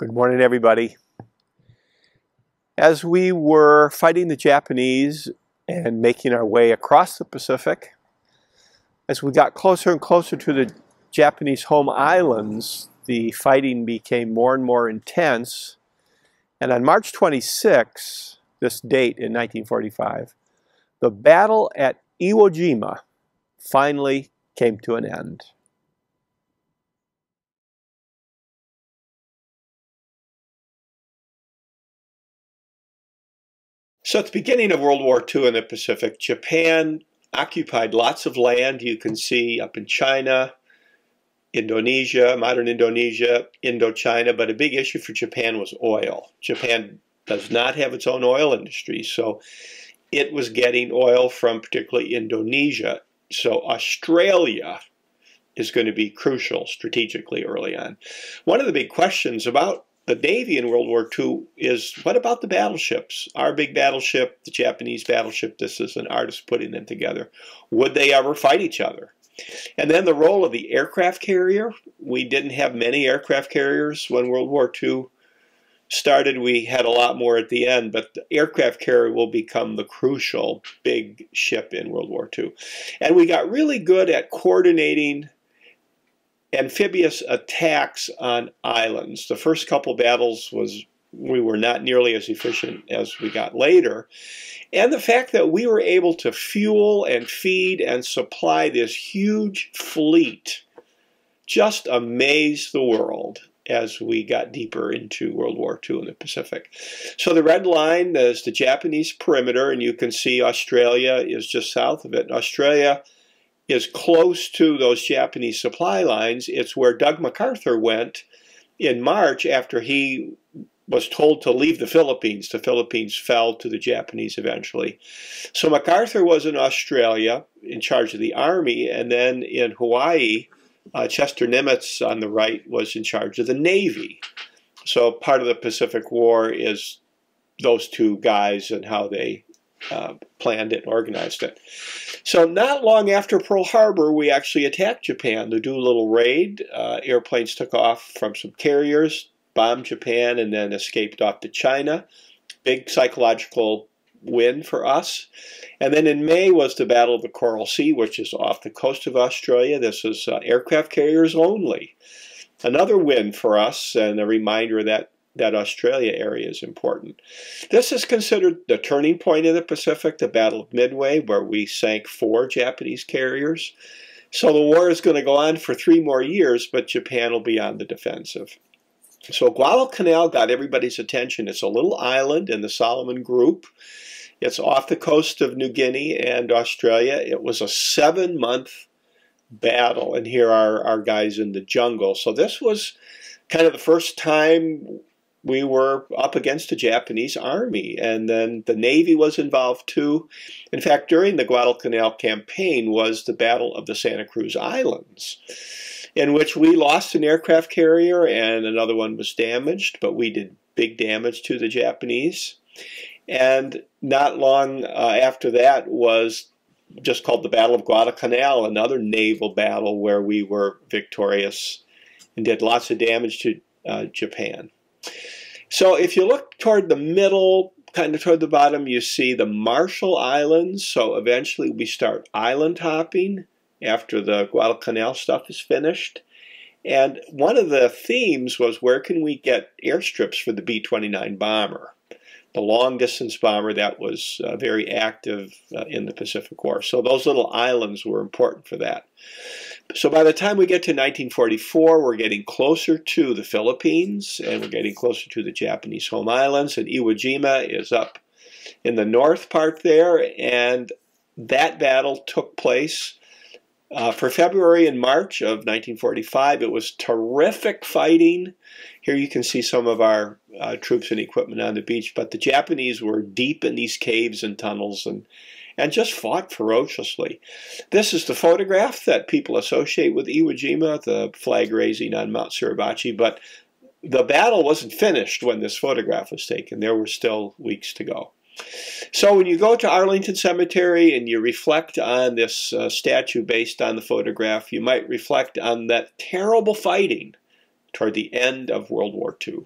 Good morning, everybody. As we were fighting the Japanese and making our way across the Pacific, as we got closer and closer to the Japanese home islands, the fighting became more and more intense. And on March 26, this date in 1945, the battle at Iwo Jima finally came to an end. So at the beginning of World War II in the Pacific, Japan occupied lots of land. You can see up in China, Indonesia, modern Indonesia, Indochina, but a big issue for Japan was oil. Japan does not have its own oil industry, so it was getting oil from particularly Indonesia. So Australia is going to be crucial strategically early on. One of the big questions about the Navy in World War II is, what about the battleships? Our big battleship, the Japanese battleship, this is an artist putting them together. Would they ever fight each other? And then the role of the aircraft carrier. We didn't have many aircraft carriers when World War II started. We had a lot more at the end, but the aircraft carrier will become the crucial big ship in World War II. And we got really good at coordinating amphibious attacks on islands. The first couple battles we were not nearly as efficient as we got later. And the fact that we were able to fuel and feed and supply this huge fleet just amazed the world as we got deeper into World War II in the Pacific. So the red line is the Japanese perimeter, and you can see Australia is just south of it. Australia is close to those Japanese supply lines. It's where Doug MacArthur went in March after he was told to leave the Philippines. The Philippines fell to the Japanese eventually. So MacArthur was in Australia in charge of the army, and then in Hawaii, Chester Nimitz on the right was in charge of the Navy. So part of the Pacific War is those two guys and how they planned it and organized it. So not long after Pearl Harbor, we actually attacked Japan. The Doolittle raid, airplanes took off from some carriers, bombed Japan, and then escaped off to China. Big psychological win for us. And then in May was the Battle of the Coral Sea, which is off the coast of Australia. This is aircraft carriers only. Another win for us, and a reminder that Australia area is important. This is considered the turning point in the Pacific, the Battle of Midway, where we sank 4 Japanese carriers. So the war is going to go on for 3 more years, but Japan will be on the defensive. So Guadalcanal got everybody's attention. It's a little island in the Solomon Group. It's off the coast of New Guinea and Australia. It was a 7-month battle, and here are our guys in the jungle. So this was kind of the first time we were up against the Japanese army, and then the Navy was involved too. In fact, during the Guadalcanal campaign was the Battle of the Santa Cruz Islands, in which we lost an aircraft carrier and another one was damaged, but we did big damage to the Japanese. And not long after that was just called the Battle of Guadalcanal, another naval battle where we were victorious and did lots of damage to Japan. So if you look toward the middle, kind of toward the bottom, you see the Marshall Islands. So eventually we start island hopping after the Guadalcanal stuff is finished. And one of the themes was, where can we get airstrips for the B-29 bomber, the long-distance bomber that was very active in the Pacific War. So those little islands were important for that. So by the time we get to 1944, we're getting closer to the Philippines, and we're getting closer to the Japanese home islands, and Iwo Jima is up in the north part there, and that battle took place for February and March of 1945. It was terrific fighting. Here you can see some of our troops and equipment on the beach, but the Japanese were deep in these caves and tunnels and just fought ferociously. This is the photograph that people associate with Iwo Jima, the flag raising on Mount Suribachi, but the battle wasn't finished when this photograph was taken. There were still weeks to go. So when you go to Arlington Cemetery and you reflect on this statue based on the photograph, you might reflect on that terrible fighting toward the end of World War II.